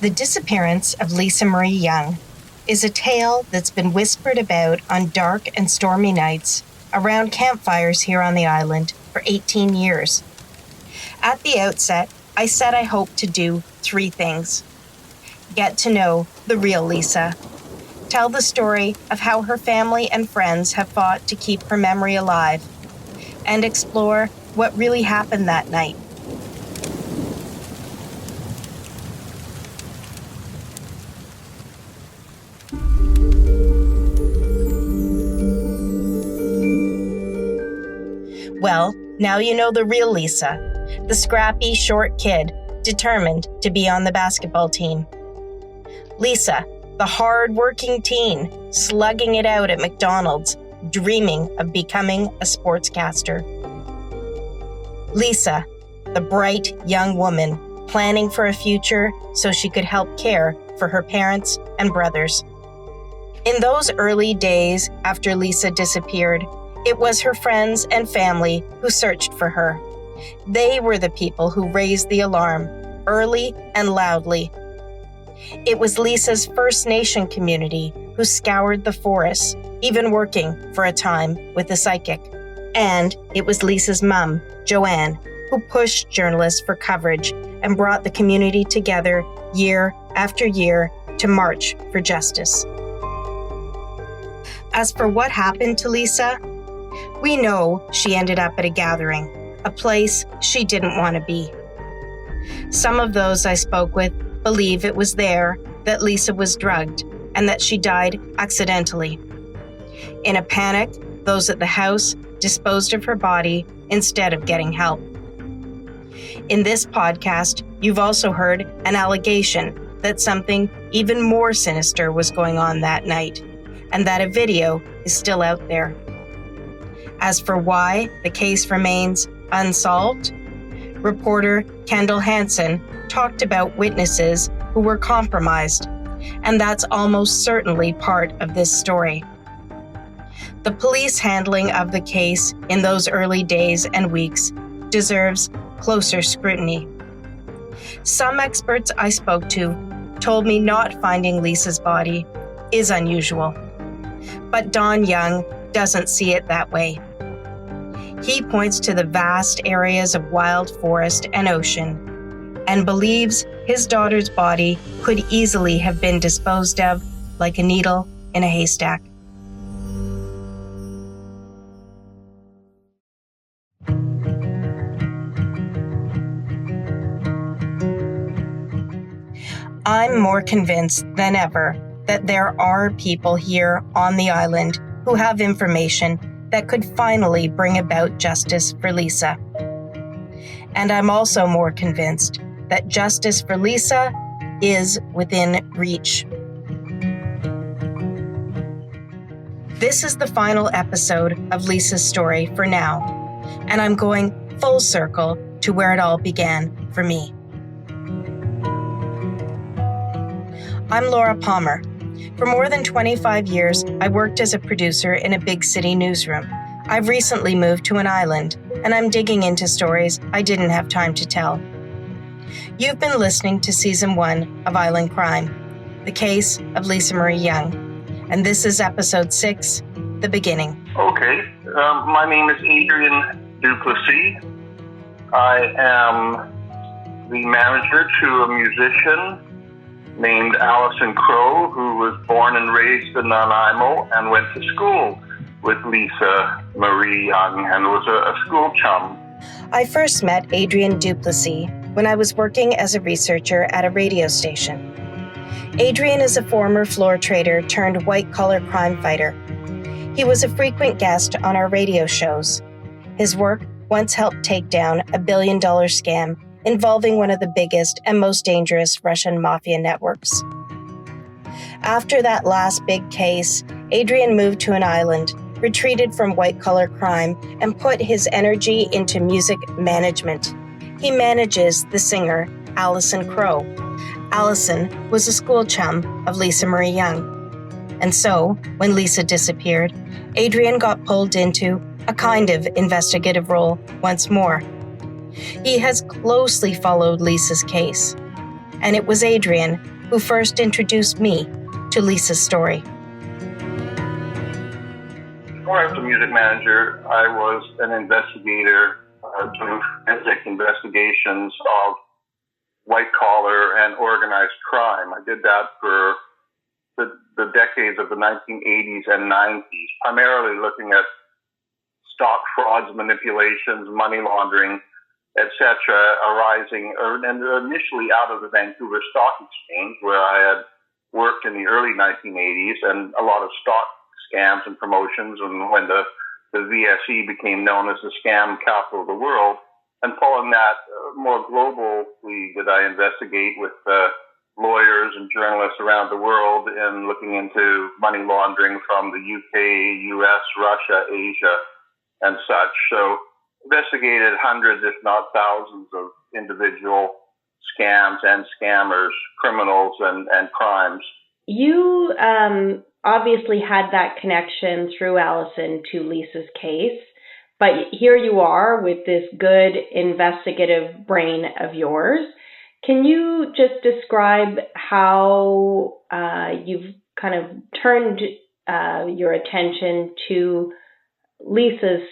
The disappearance of Lisa Marie Young is a tale that's been whispered about on dark and stormy nights around campfires here on the island for 18 years. At the outset, I said I hoped to do 3 things. Get to know the real Lisa. Tell the story of how her family and friends have fought to keep her memory alive. And explore what really happened that night. Well, now you know the real Lisa, the scrappy, short kid, determined to be on the basketball team. Lisa, the hard-working teen, slugging it out at McDonald's, dreaming of becoming a sportscaster. Lisa, the bright young woman, planning for a future so she could help care for her parents and brothers. In those early days after Lisa disappeared, it was her friends and family who searched for her. They were the people who raised the alarm, early and loudly. It was Lisa's First Nation community who scoured the forests, even working for a time with a psychic. And it was Lisa's mum, Joanne, who pushed journalists for coverage and brought the community together year after year to march for justice. As for what happened to Lisa, we know she ended up at a gathering, a place she didn't want to be. Some of those I spoke with believe it was there that Lisa was drugged and that she died accidentally. In a panic, those at the house disposed of her body instead of getting help. In this podcast, you've also heard an allegation that something even more sinister was going on that night, and that a video is still out there. As for why the case remains unsolved, reporter Kendall Hansen talked about witnesses who were compromised, and that's almost certainly part of this story. The police handling of the case in those early days and weeks deserves closer scrutiny. Some experts I spoke to told me not finding Lisa's body is unusual, but Don Young doesn't see it that way. He points to the vast areas of wild forest and ocean and believes his daughter's body could easily have been disposed of like a needle in a haystack. I'm more convinced than ever that there are people here on the island who have information that could finally bring about justice for Lisa. And I'm also more convinced that justice for Lisa is within reach. This is the final episode of Lisa's story for now, and I'm going full circle to where it all began for me. I'm Laura Palmer. For more than 25 years, I worked as a producer in a big city newsroom. I've recently moved to an island, and I'm digging into stories I didn't have time to tell. You've been listening to Season 1 of Island Crime, the case of Lisa Marie Young, and this is Episode 6, The Beginning. Okay, my name is Adrian du Plessis. I am the manager to a musician named Alison Crow, who was born and raised in Nanaimo and went to school with Lisa Marie Young and was a school chum. I first met Adrian du Plessis when I was working as a researcher at a radio station. Adrian is a former floor trader turned white-collar crime fighter. He was a frequent guest on our radio shows. His work once helped take down a $1 billion scam involving one of the biggest and most dangerous Russian mafia networks. After that last big case, Adrian moved to an island, retreated from white-collar crime, and put his energy into music management. He manages the singer Alison Crow. Alison was a school chum of Lisa Marie Young. And so, when Lisa disappeared, Adrian got pulled into a kind of investigative role once more. He has closely followed Lisa's case, and it was Adrian who first introduced me to Lisa's story. Before I was a music manager, I was an investigator doing forensic investigations of white-collar and organized crime. I did that for the decades of the 1980s and 90s, primarily looking at stock frauds, manipulations, money laundering, etc., arising and initially out of the Vancouver Stock Exchange, where I had worked in the early 1980s, and a lot of stock scams and promotions, and when the VSE became known as the scam capital of the world. And following that, more globally, did I investigate with lawyers and journalists around the world in looking into money laundering from the UK, US, Russia, Asia, and such. So investigated hundreds, if not thousands, of individual scams and scammers, criminals and crimes. You obviously had that connection through Alison to Lisa's case, but here you are with this good investigative brain of yours. Can you just describe how you've kind of turned your attention to Lisa's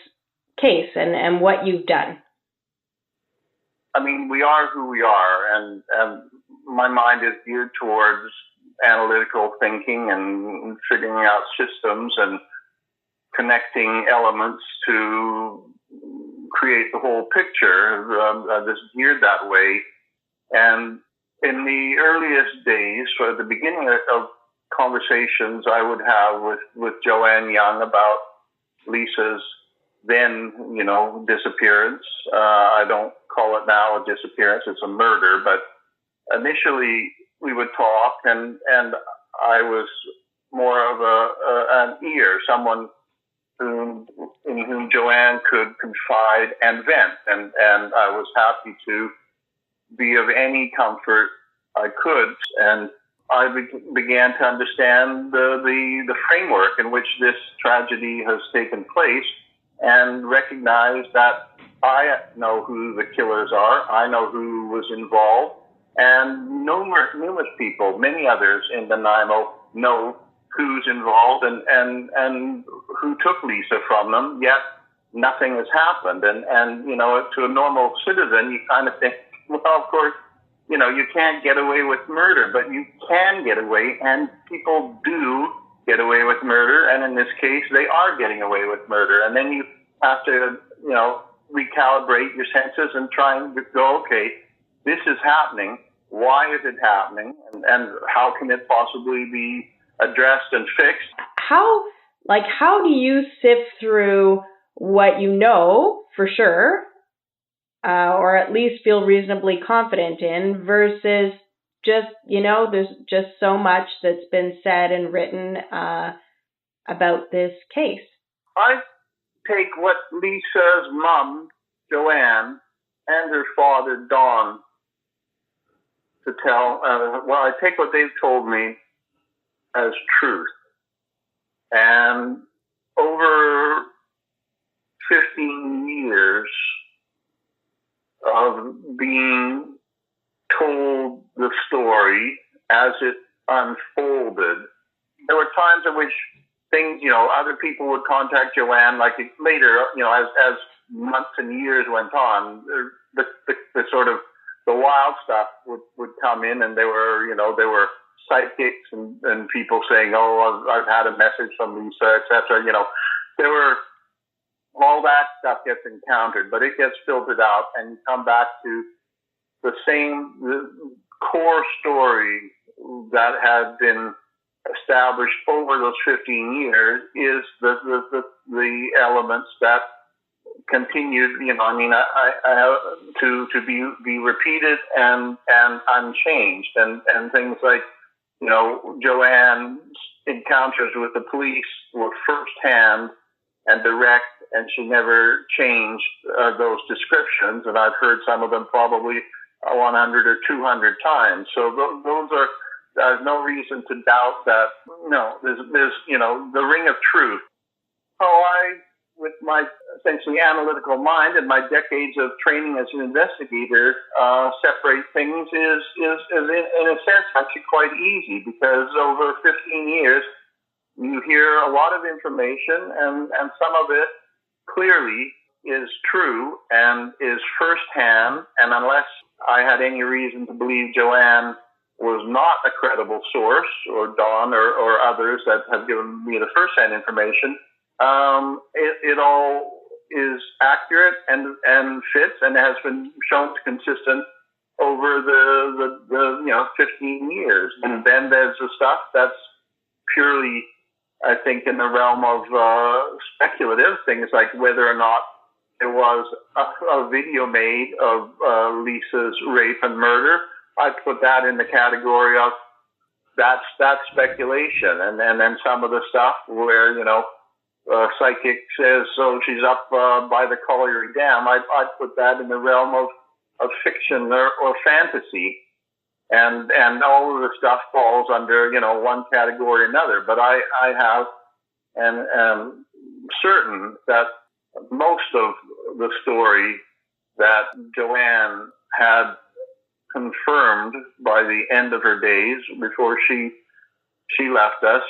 case and what you've done? I mean, we are who we are, and my mind is geared towards analytical thinking and figuring out systems and connecting elements to create the whole picture. I'm just geared that way. And in the earliest days, so at the beginning of conversations I would have with Joanne Young about Lisa's then, disappearance. I don't call it now a disappearance, it's a murder, but initially we would talk and I was more of an ear, someone in whom Joanne could confide and vent, and I was happy to be of any comfort I could, and I began to understand the framework in which this tragedy has taken place, and recognize that I know who the killers are, I know who was involved, and numerous people, many others in Nanaimo, know who's involved and who took Lisa from them, yet nothing has happened. And to a normal citizen, you kind of think, well, of course, you can't get away with murder, but you can get away, and people do get away with murder, and in this case, they are getting away with murder. And then you have to, recalibrate your senses and try and go, okay, this is happening. Why is it happening? And how can it possibly be addressed and fixed? How do you sift through what you know for sure, or at least feel reasonably confident in, versus just, there's just so much that's been said and written about this case? I take what Lisa's mom, Joanne, and her father, Don, to tell, I take what they've told me as truth. And over 15 years of being told the story as it unfolded, there were times in which things, other people would contact Joanne, like later, as months and years went on, the sort of the wild stuff would come in, and there were psychics and people saying, oh, I've had a message from Lisa, etc. There were, all that stuff gets encountered, but it gets filtered out, and you come back to the core story that had been established over those 15 years is the elements that continued, I to be repeated and unchanged, and things like, Joanne's encounters with the police were firsthand and direct, and she never changed those descriptions, and I've heard some of them probably 100 or 200 times. So those are, there's no reason to doubt that. No, there's the ring of truth. With my essentially analytical mind and my decades of training as an investigator separate things is in a sense actually quite easy, because over 15 years you hear a lot of information, and some of it clearly is true and is firsthand, and unless I had any reason to believe Joanne was not a credible source, or Don or others that have given me the first-hand information, it all is accurate and fits and has been shown consistent over the 15 years. And then there's the stuff that's purely, I think, in the realm of speculative things, like whether or not there was a video made of Lisa's rape and murder. I'd put that in the category of that's speculation. And then some of the stuff where, psychic says, so she's up by the Colliery Dam, I'd put that in the realm of fiction or fantasy. And all of the stuff falls under, one category or another. But I have and am certain that most of the story that Joanne had confirmed by the end of her days before she left us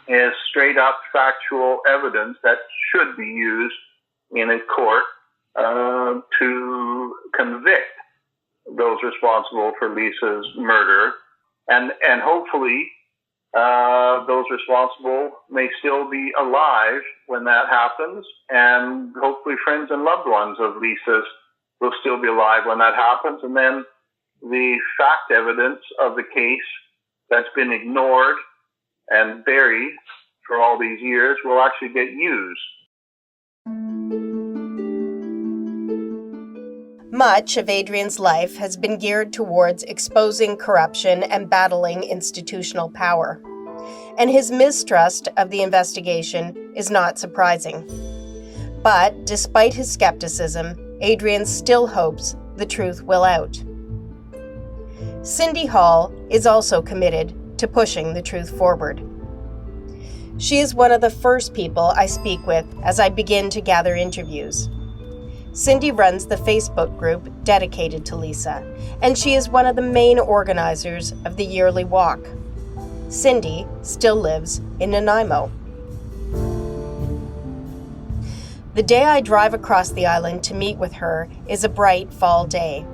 is straight up factual evidence that should be used in a court to convict those responsible for Lisa's murder, and hopefully those responsible may still be alive when that happens, and hopefully friends and loved ones of Lisa's will still be alive when that happens, and then the fact evidence of the case that's been ignored and buried for all these years will actually get used. Much of Adrian's life has been geared towards exposing corruption and battling institutional power. And his mistrust of the investigation is not surprising. But despite his skepticism, Adrian still hopes the truth will out. Cyndy Hall is also committed to pushing the truth forward. She is one of the first people I speak with as I begin to gather interviews. Cyndy runs the Facebook group dedicated to Lisa, and she is one of the main organizers of the yearly walk. Cyndy still lives in Nanaimo. The day I drive across the island to meet with her is a bright fall day.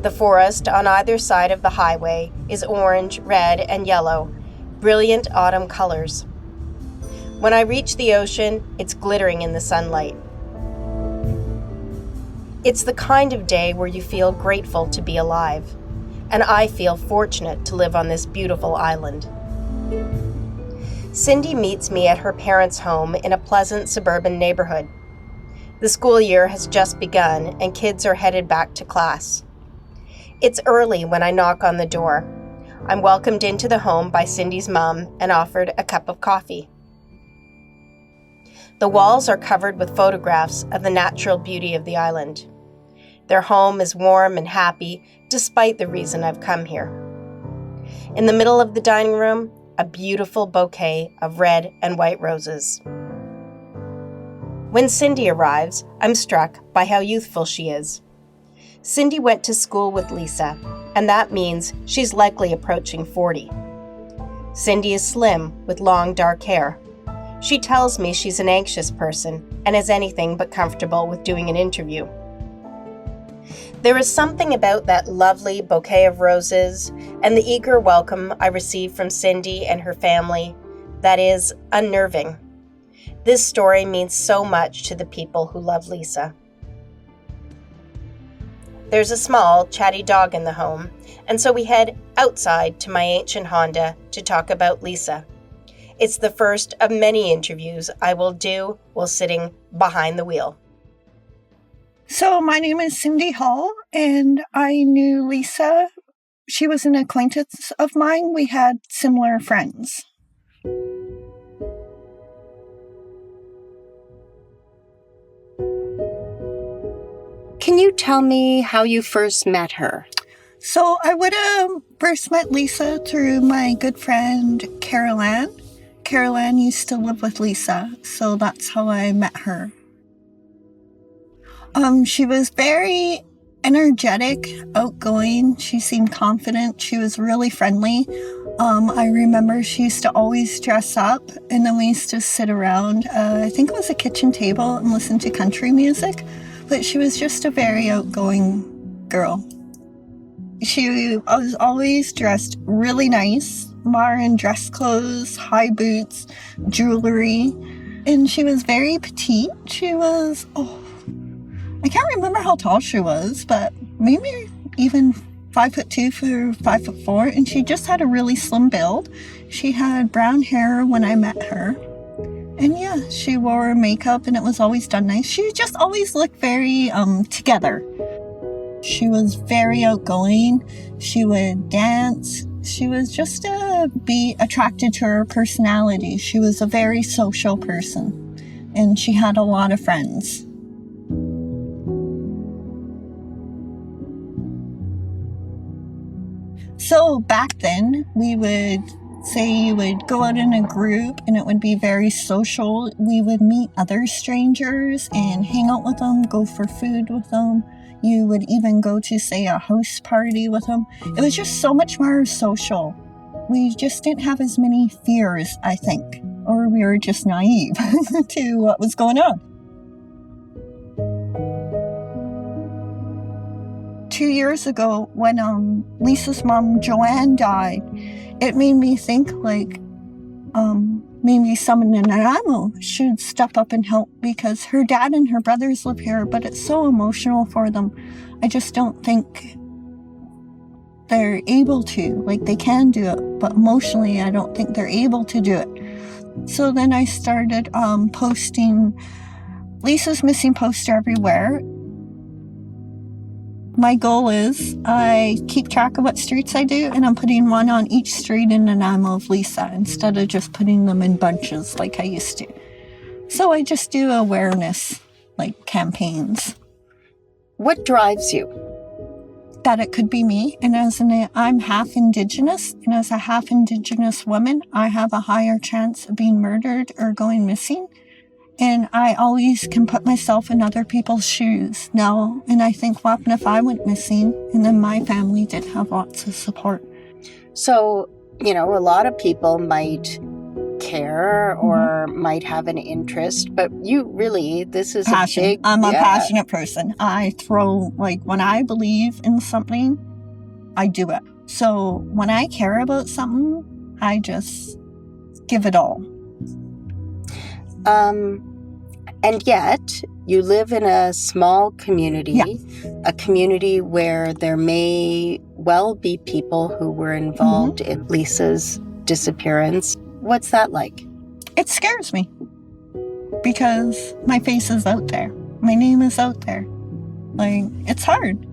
The forest on either side of the highway is orange, red, and yellow, brilliant autumn colors. When I reach the ocean, it's glittering in the sunlight. It's the kind of day where you feel grateful to be alive, and I feel fortunate to live on this beautiful island. Cyndy meets me at her parents' home in a pleasant suburban neighborhood. The school year has just begun, and kids are headed back to class. It's early when I knock on the door. I'm welcomed into the home by Cyndy's mom and offered a cup of coffee. The walls are covered with photographs of the natural beauty of the island. Their home is warm and happy, despite the reason I've come here. In the middle of the dining room, a beautiful bouquet of red and white roses. When Cyndy arrives, I'm struck by how youthful she is. Cyndy went to school with Lisa, and that means she's likely approaching 40. Cyndy is slim, with long dark hair. She tells me she's an anxious person and is anything but comfortable with doing an interview. There is something about that lovely bouquet of roses and the eager welcome I received from Cyndy and her family that is unnerving. This story means so much to the people who love Lisa. There's a small, chatty dog in the home, and so we head outside to my ancient Honda to talk about Lisa. It's the first of many interviews I will do while sitting behind the wheel. So my name is Cyndy Hall, and I knew Lisa. She was an acquaintance of mine. We had similar friends. Can you tell me how you first met her? So I would have first met Lisa through my good friend Carolyn Carolyn used to live with Lisa, so that's how I met her. She was very energetic, outgoing. She seemed confident. She was really friendly. I remember she used to always dress up, and then we used to sit around, I think it was a kitchen table, and listen to country music. But she was just a very outgoing girl. She was always dressed really nice, modern dress clothes, high boots, jewelry, and she was very petite. She was, I can't remember how tall she was, but maybe even 5'2" for 5'4", and she just had a really slim build. She had brown hair when I met her, and yeah, she wore makeup, and it was always done nice. She just always looked very together. She was very outgoing. She would dance. She was just be attracted to her personality. She was a very social person, and she had a lot of friends. So back then, we would say you would go out in a group and it would be very social. We would meet other strangers and hang out with them, go for food with them. You would even go to, say, a house party with them. It was just so much more social. We just didn't have as many fears, I think, or we were just naive to what was going on. 2 years ago, when Lisa's mom, Joanne, died, it made me think, like, maybe someone in Nanaimo should step up and help, because her dad and her brothers live here, but it's so emotional for them. I just don't think they're able to. Like, they can do it, but emotionally, I don't think they're able to do it. So then I started posting Lisa's missing poster everywhere. My goal is I keep track of what streets I do, and I'm putting one on each street in Nanaimo of Lisa instead of just putting them in bunches like I used to. So I just do awareness, like, campaigns. What drives you? That it could be me, and I'm half Indigenous, and as a half Indigenous woman, I have a higher chance of being murdered or going missing. And I always can put myself in other people's shoes now. And I think, what if I went missing and then my family didn't have lots of support? So, a lot of people might care or might have an interest, but you really, this is passion. I'm a passionate person. I when I believe in something, I do it. So when I care about something, I just give it all. And yet, you live in a small community, a community where there may well be people who were involved in Lisa's disappearance. What's that like? It scares me because my face is out there. My name is out there. Like, it's hard.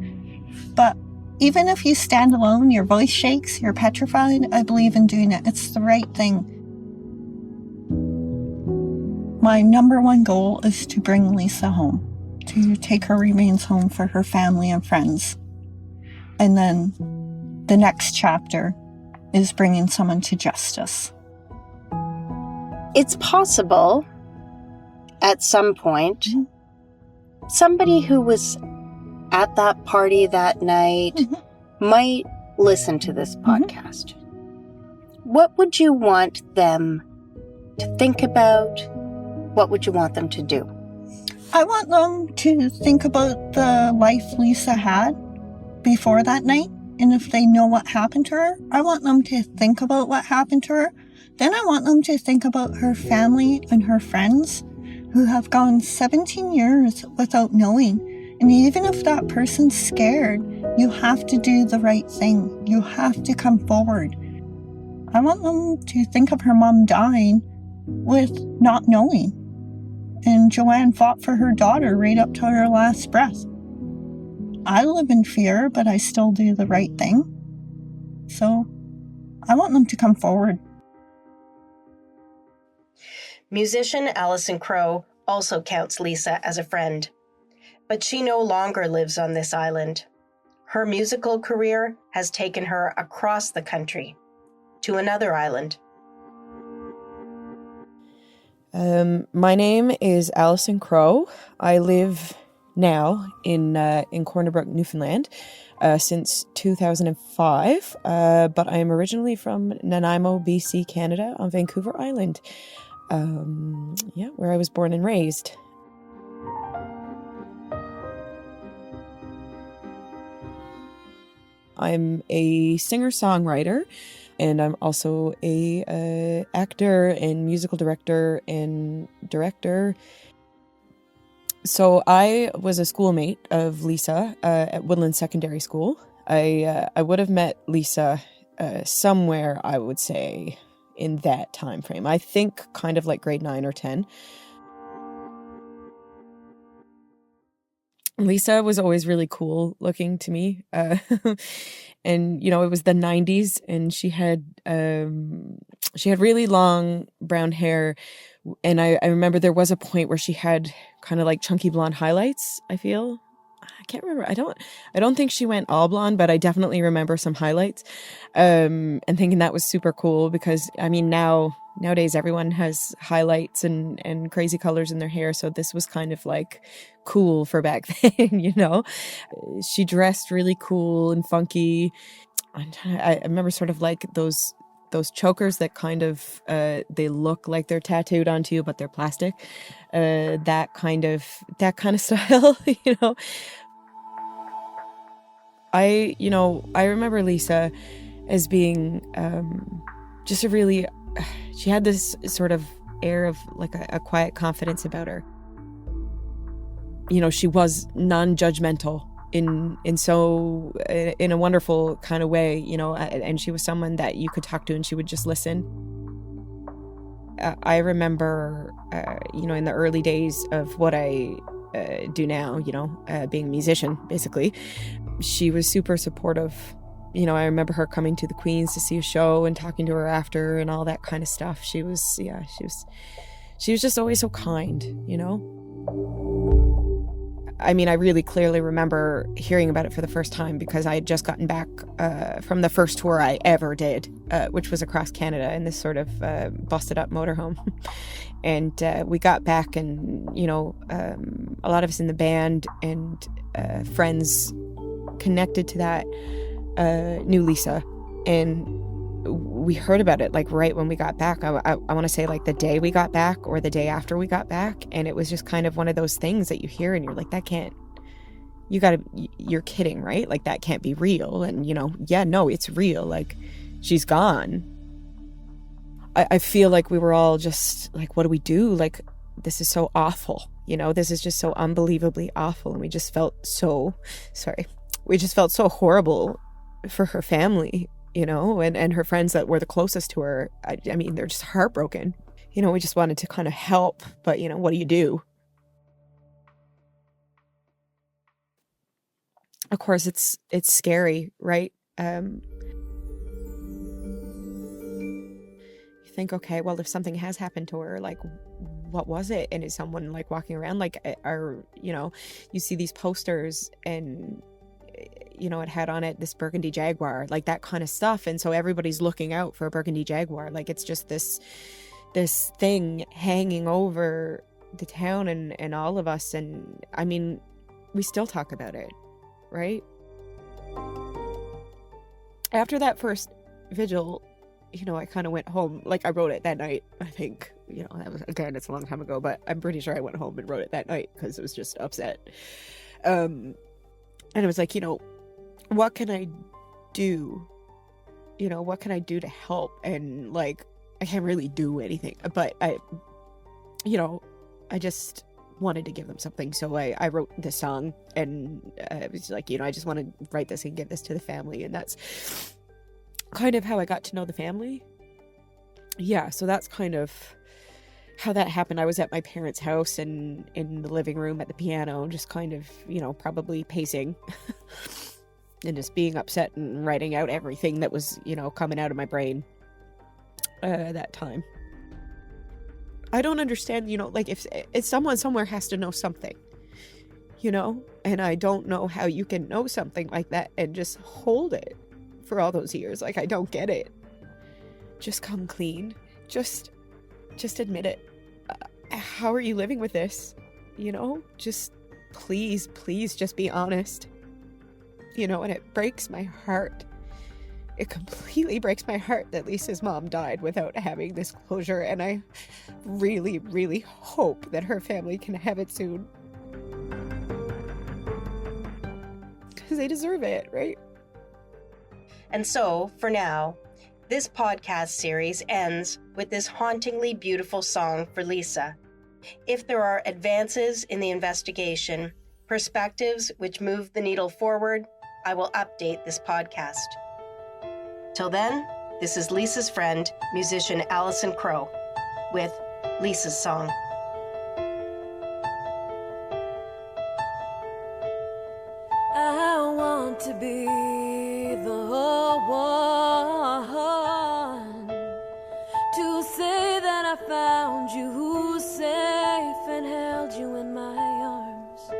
But even if you stand alone, your voice shakes, you're petrified, I believe in doing it. It's the right thing. My number one goal is to bring Lisa home, to take her remains home for her family and friends. And then the next chapter is bringing someone to justice. It's possible at some point, somebody who was at that party that night might listen to this podcast. What would you want them to think about? What would you want them to do? I want them to think about the life Lisa had before that night. And if they know what happened to her, I want them to think about what happened to her. Then I want them to think about her family and her friends who have gone 17 years without knowing. And even if that person's scared, you have to do the right thing. You have to come forward. I want them to think of her mom dying with not knowing. And Joanne fought for her daughter right up to her last breath. I live in fear, but I still do the right thing. So I want them to come forward. Musician Alison Crow also counts Lisa as a friend, but she no longer lives on this island. Her musical career has taken her across the country to another island. My name is Alison Crow. I live now in Corner Brook, Newfoundland, since 2005, but I am originally from Nanaimo, BC, Canada, on Vancouver Island, where I was born and raised. I'm a singer-songwriter, and I'm also a actor and musical director and director. So I was a schoolmate of Lisa at Woodland Secondary School. I would have met Lisa somewhere, I would say, in that time frame. I think kind of like grade 9 or 10. Lisa was always really cool looking to me. And, you know, it was the 90s, and she had really long brown hair. And I remember there was a point where she had kind of like chunky blonde highlights, I feel. I can't remember. I don't think she went all blonde, but I definitely remember some highlights. And thinking that was super cool because, I mean, nowadays everyone has highlights and crazy colors in their hair. So this was kind of like cool for back then, you know. She dressed really cool and funky. I remember sort of like those chokers that kind of they look like they're tattooed onto you, but they're plastic. That kind of style, you know. I remember Lisa as being just a really, she had this sort of air of like a quiet confidence about her. You know, she was non-judgmental in a wonderful kind of way, you know, and she was someone that you could talk to and she would just listen. I remember, in the early days of what I do now, being a musician, basically, she was super supportive. You know, I remember her coming to the Queens to see a show and talking to her after and all that kind of stuff. She was just always so kind, you know? I mean, I really clearly remember hearing about it for the first time because I had just gotten back from the first tour I ever did, which was across Canada in this sort of busted up motorhome. And we got back and, a lot of us in the band and friends connected to that knew Lisa. And we heard about it like right when we got back. I want to say like the day we got back or the day after we got back. And it was just kind of one of those things that you hear and you're like, you're kidding, right? Like that can't be real. And, it's real. Like she's gone. I feel like we were all just like, what do we do? Like, this is so awful. This is just so unbelievably awful. And we just felt so horrible for her family. And her friends that were the closest to her, I mean, they're just heartbroken. We just wanted to kind of help, but, what do you do? Of course, it's scary, right? You think, okay, well, if something has happened to her, like, what was it? And is someone, like, walking around? Like, you see these posters and it had on it this burgundy Jaguar, like that kind of stuff. And so everybody's looking out for a burgundy Jaguar. Like it's just this thing hanging over the town and all of us. And I mean, we still talk about it, right? After that first vigil, I kind of went home. Like I wrote it that night, I think. That was, again, it's a long time ago, but I'm pretty sure I went home and wrote it that night because it was just upset. And it was like, what can I do? What can I do to help? And like, I can't really do anything, but I just wanted to give them something. So I wrote this song and it was like, I just want to write this and give this to the family. And that's kind of how I got to know the family. Yeah. So that's kind of how that happened. I was at my parents' house and in the living room at the piano, just kind of, probably pacing and just being upset and writing out everything that was, coming out of my brain that time. I don't understand, like if someone somewhere has to know something, and I don't know how you can know something like that and just hold it for all those years. Like, I don't get it. Just come clean. Just admit it. how are you living with this? Just please just be honest. And it breaks my heart. It completely breaks my heart that Lisa's mom died without having this closure, and I really, really hope that her family can have it soon. Because they deserve it, right? And so, for now, this podcast series ends with this hauntingly beautiful song for Lisa. If there are advances in the investigation, perspectives which move the needle forward, I will update this podcast. Till then, this is Lisa's friend, musician Alison Crow, with Lisa's song. I want to be the one to say that I found you safe and held you in my arms.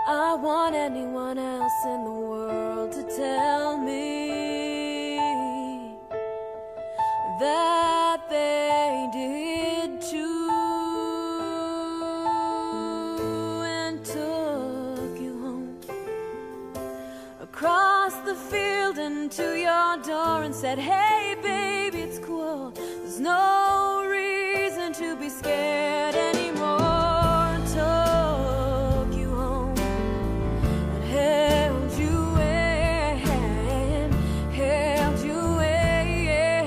I want anyone else in the world to tell me that they did too, and took you home across the field and to your door and said, hey baby, it's cool, there's no reason to be scared anymore. Took you home and held you in, held you in,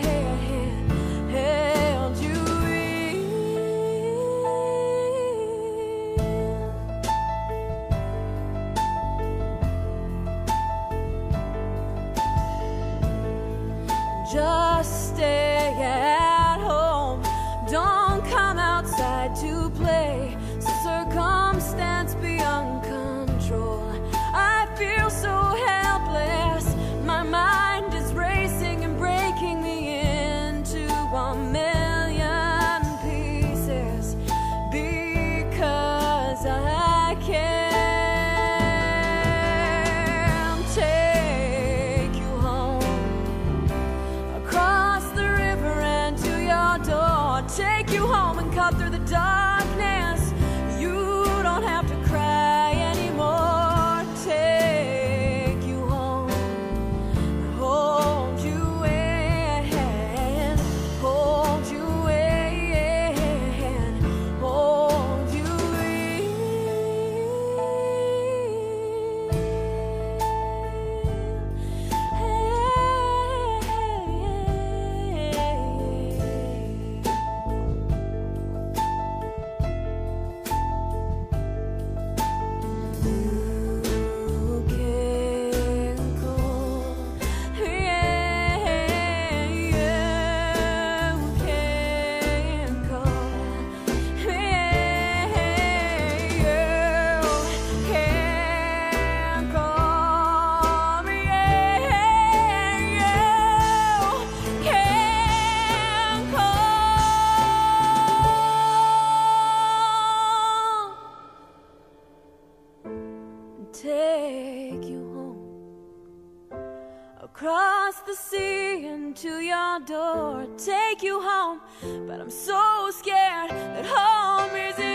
held you in. Just stay at home, don't come outside to play. Circumstance beyond control, I feel so helpless. My mind is racing and breaking me into a million pieces, because I can't take you home across the river and to your door. Take you home and cut through the darkness. You don't have to cry anymore. Take you home, hold you in, hold you in, hold you take you home across the sea and to your door. Take you home, but I'm so scared that home is in